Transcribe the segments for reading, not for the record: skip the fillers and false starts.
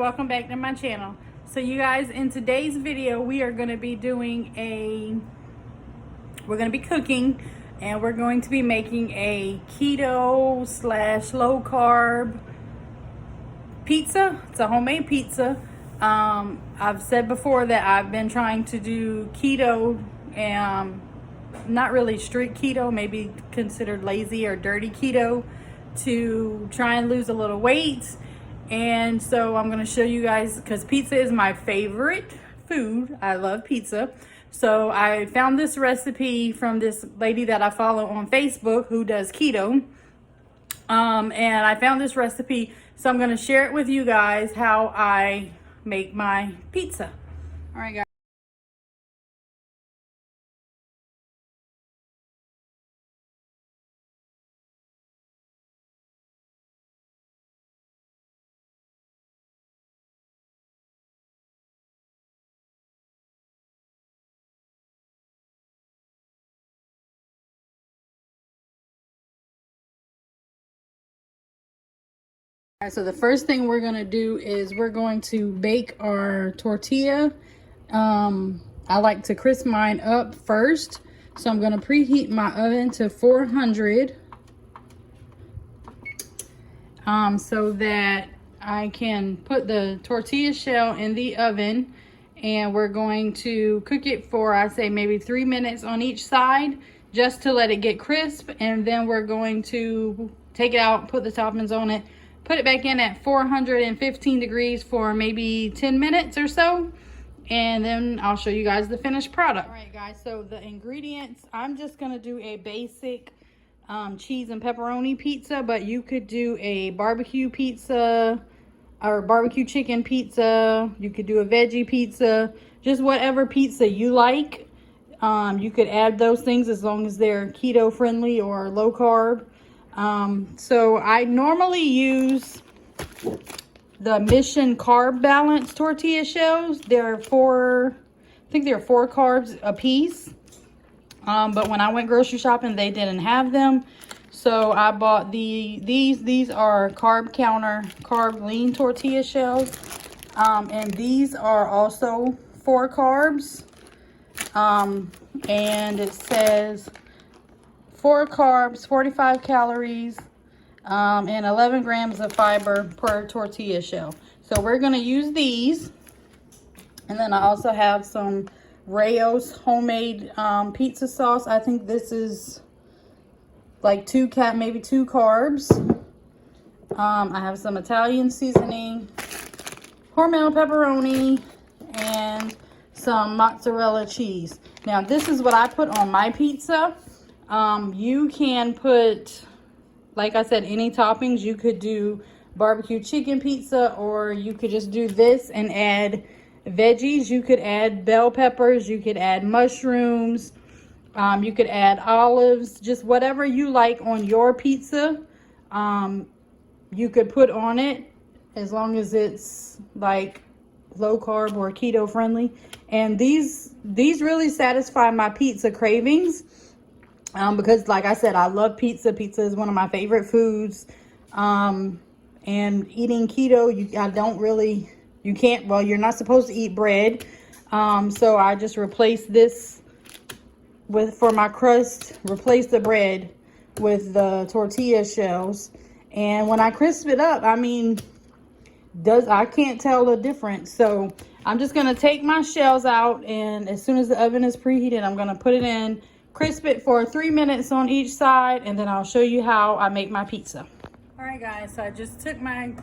welcome back to my channel. So you guys, in today's video we are going to be cooking, and we're going to be making a keto / low carb pizza. It's a homemade pizza. I've said before that I've been trying to do keto, and not really strict keto, maybe considered lazy or dirty keto, to try and lose a little weight. And so I'm going to show you guys, because pizza is my favorite food. I love pizza. So I found this recipe from this lady that I follow on Facebook who does keto. And I found this recipe, so I'm going to share it with you guys how I make my pizza. All right, guys. All right, so the first thing we're going to do is we're going to bake our tortilla. I like to crisp mine up first. So I'm going to preheat my oven to 400 so that I can put the tortilla shell in the oven, and we're going to cook it for, I say, maybe 3 minutes on each side, just to let it get crisp. And then we're going to take it out, put the toppings on it, put it back in at 415 degrees for maybe 10 minutes or so, and then I'll show you guys the finished product. All right, guys, so the ingredients, I'm just gonna do a basic cheese and pepperoni pizza, but you could do a barbecue pizza or barbecue chicken pizza. You could do a veggie pizza, just whatever pizza you like. You could add those things as long as they're keto friendly or low carb. So I normally use the Mission Carb Balance tortilla shells. I think they're 4 carbs a piece. But when I went grocery shopping, they didn't have them. So I bought these are Carb Counter Carb Lean tortilla shells. And these are also 4 carbs. And it says 4 carbs, 45 calories, and 11 grams of fiber per tortilla shell. So we're going to use these. And then I also have some Rayo's homemade pizza sauce. I think this is like maybe 2 carbs. I have some Italian seasoning, Hormel pepperoni, and some mozzarella cheese. Now this is what I put on my pizza. You can put, like I said, any toppings. You could do barbecue chicken pizza, or you could just do this and add veggies. You could add bell peppers, you could add mushrooms, you could add olives, just whatever you like on your pizza. You could put on it, as long as it's like low carb or keto friendly. And these really satisfy my pizza cravings. Because like I said, I love pizza. Pizza is one of my favorite foods. And eating keto, you're not supposed to eat bread. So I just replace this for my crust, replace the bread with the tortilla shells. And when I crisp it up, I mean, I can't tell the difference. So I'm just going to take my shells out, and as soon as the oven is preheated, I'm going to put it in, crisp it for 3 minutes on each side, and then I'll show you how I make my pizza. All right, guys, so I just took my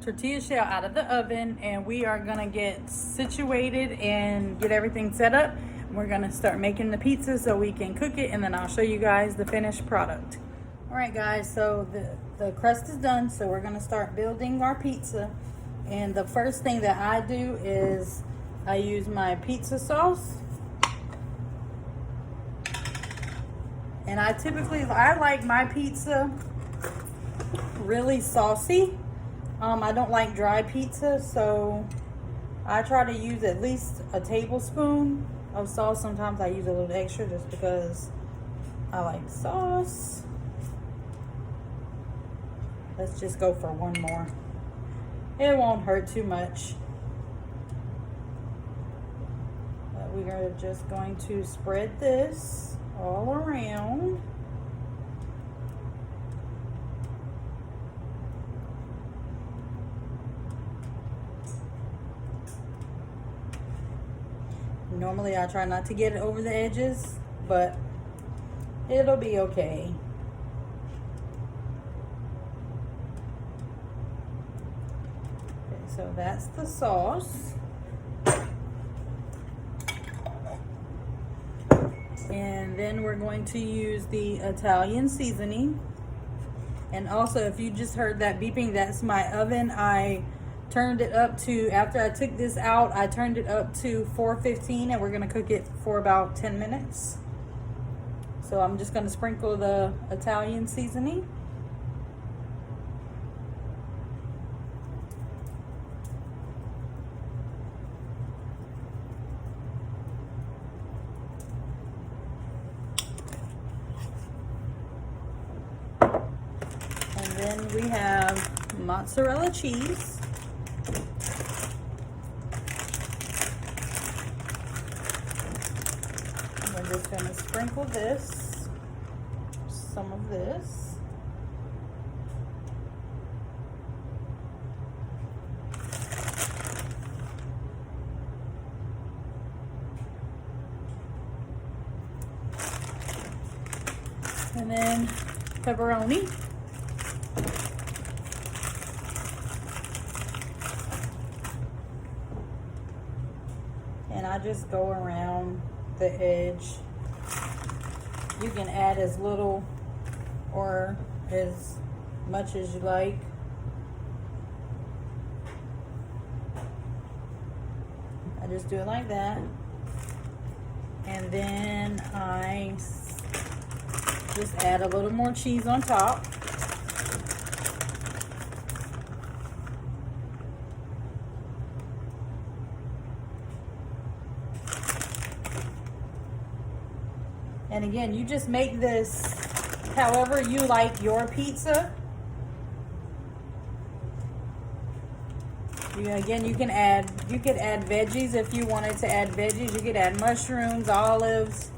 tortilla shell out of the oven, and we are gonna get situated and get everything set up. We're gonna start making the pizza so we can cook it, and then I'll show you guys the finished product. All right, guys, so the crust is done, so we're gonna start building our pizza. And the first thing that I do is I use my pizza sauce. And I like my pizza really saucy. I don't like dry pizza, so I try to use at least a tablespoon of sauce. Sometimes I use a little extra just because I like sauce. Let's just go for one more. It won't hurt too much. But we are just going to spread this all around. Normally I try not to get it over the edges, but it'll be okay. Okay, so that's the sauce. And then we're going to use the Italian seasoning. And also, if you just heard that beeping, that's my oven. I turned it up to, after I took this out, I turned it up to 415, and we're gonna cook it for about 10 minutes. So I'm just gonna sprinkle the Italian seasoning. And then we have mozzarella cheese. We're just going to sprinkle this, some of this. And then pepperoni. And I just go around the edge. You can add as little or as much as you like. I just do it like that. And then I just add a little more cheese on top. And again, you just make this however you like your pizza. Again, you could add veggies if you wanted to add veggies. You could add mushrooms, olives,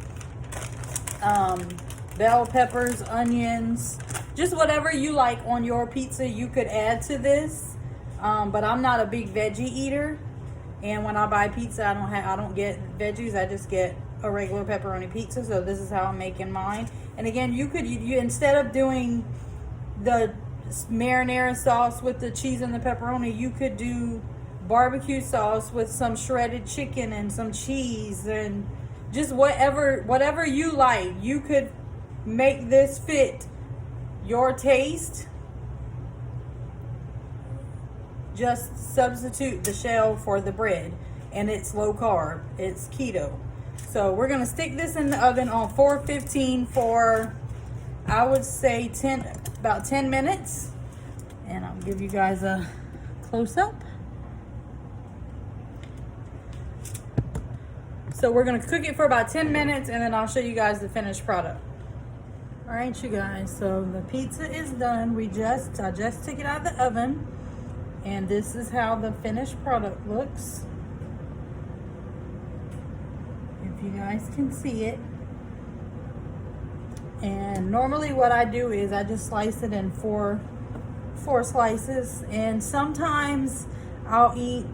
bell peppers, onions, just whatever you like on your pizza you could add to this. But I'm not a big veggie eater, and when I buy pizza, I don't get veggies. I just get a regular pepperoni pizza. So this is how I'm making mine. And again, you instead of doing the marinara sauce with the cheese and the pepperoni, you could do barbecue sauce with some shredded chicken and some cheese and just whatever you like. You could make this fit your taste. Just substitute the shell for the bread, and it's low carb, it's keto. So we're gonna stick this in the oven on 415 for, I would say, about 10 minutes. And I'll give you guys a close-up. So we're gonna cook it for about 10 minutes, and then I'll show you guys the finished product. All right, you guys, so the pizza is done. I just took it out of the oven, and this is how the finished product looks. If you guys can see it. And normally what I do is I just slice it in four slices, and sometimes I'll eat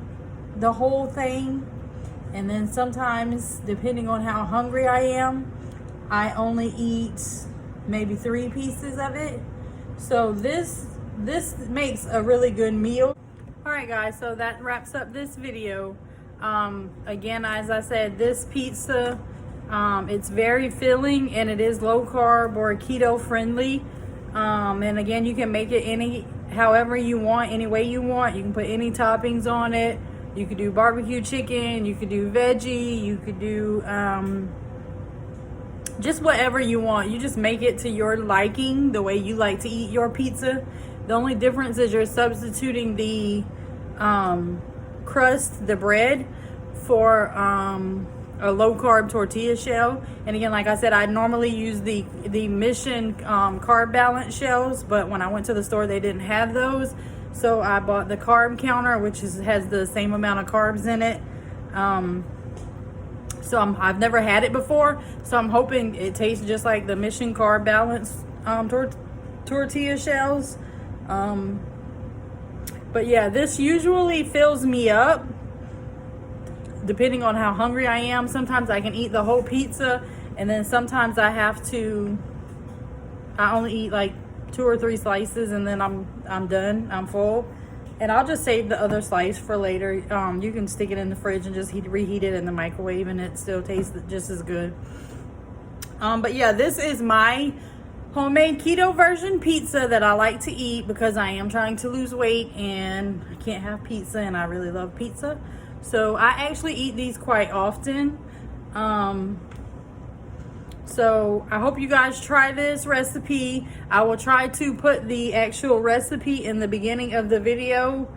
the whole thing, and then sometimes, depending on how hungry I am, I only eat maybe 3 pieces of it. So this makes a really good meal. All right, guys, so that wraps up this video. Again, as I said, this pizza, it's very filling, and it is low carb or keto friendly. And again, you can make it however you want, any way you want. You can put any toppings on it. You could do barbecue chicken, you could do veggie, you could do just whatever you want. You just make it to your liking, the way you like to eat your pizza. The only difference is you're substituting the crust, the bread, for a low carb tortilla shell. And again, like I said, I normally use the Mission carb balance shells, but when I went to the store, they didn't have those. So I bought the carb counter, which has the same amount of carbs in it. So I've never had it before, so I'm hoping it tastes just like the Mission Carb Balance tortilla shells. But yeah, this usually fills me up depending on how hungry I am. Sometimes I can eat the whole pizza, and then sometimes I only eat like 2 or 3 slices, and then I'm done, I'm full. And I'll just save the other slice for later. You can stick it in the fridge and just reheat it in the microwave, and it still tastes just as good. But yeah, this is my homemade keto version pizza that I like to eat because I am trying to lose weight and I can't have pizza, and I really love pizza. So I actually eat these quite often. So I hope you guys try this recipe. I will try to put the actual recipe in the beginning of the video,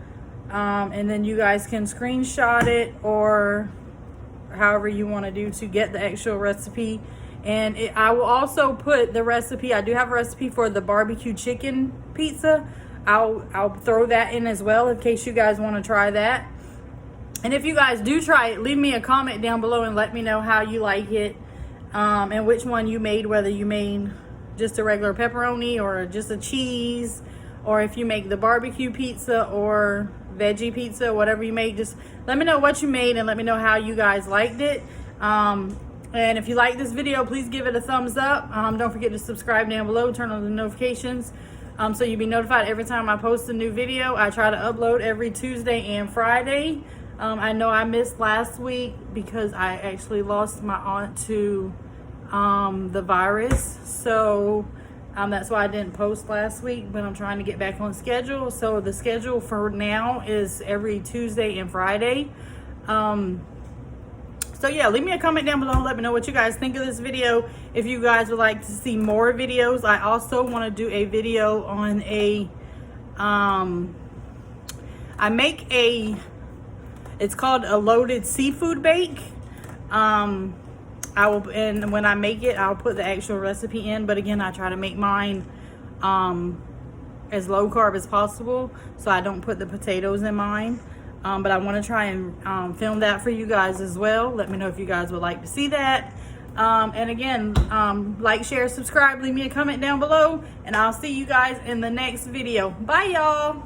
and then you guys can screenshot it or however you want to do to get the actual recipe. And I will also put the recipe. I do have a recipe for the barbecue chicken pizza. I'll throw that in as well in case you guys want to try that. And if you guys do try it, leave me a comment down below and let me know how you like it. And which one you made, whether you made just a regular pepperoni or just a cheese, or if you make the barbecue pizza or veggie pizza, whatever you made, just let me know what you made and let me know how you guys liked it. And if you like this video, please give it a thumbs up. Don't forget to subscribe down below, turn on the notifications, so you'll be notified every time I post a new video. I try to upload every Tuesday and Friday. I know I missed last week because I actually lost my aunt to the virus, so that's why I didn't post last week, but I'm trying to get back on schedule. So the schedule for now is every Tuesday and Friday. So yeah, leave me a comment down below and let me know what you guys think of this video. If you guys would like to see more videos, I also want to do a video on it's called a loaded seafood bake. And when I make it, I'll put the actual recipe in, but again, I try to make mine as low carb as possible, so I don't put the potatoes in mine. But I want to try and film that for you guys as well. Let me know if you guys would like to see that. And again, like, share, subscribe, leave me a comment down below, and I'll see you guys in the next video. Bye, y'all.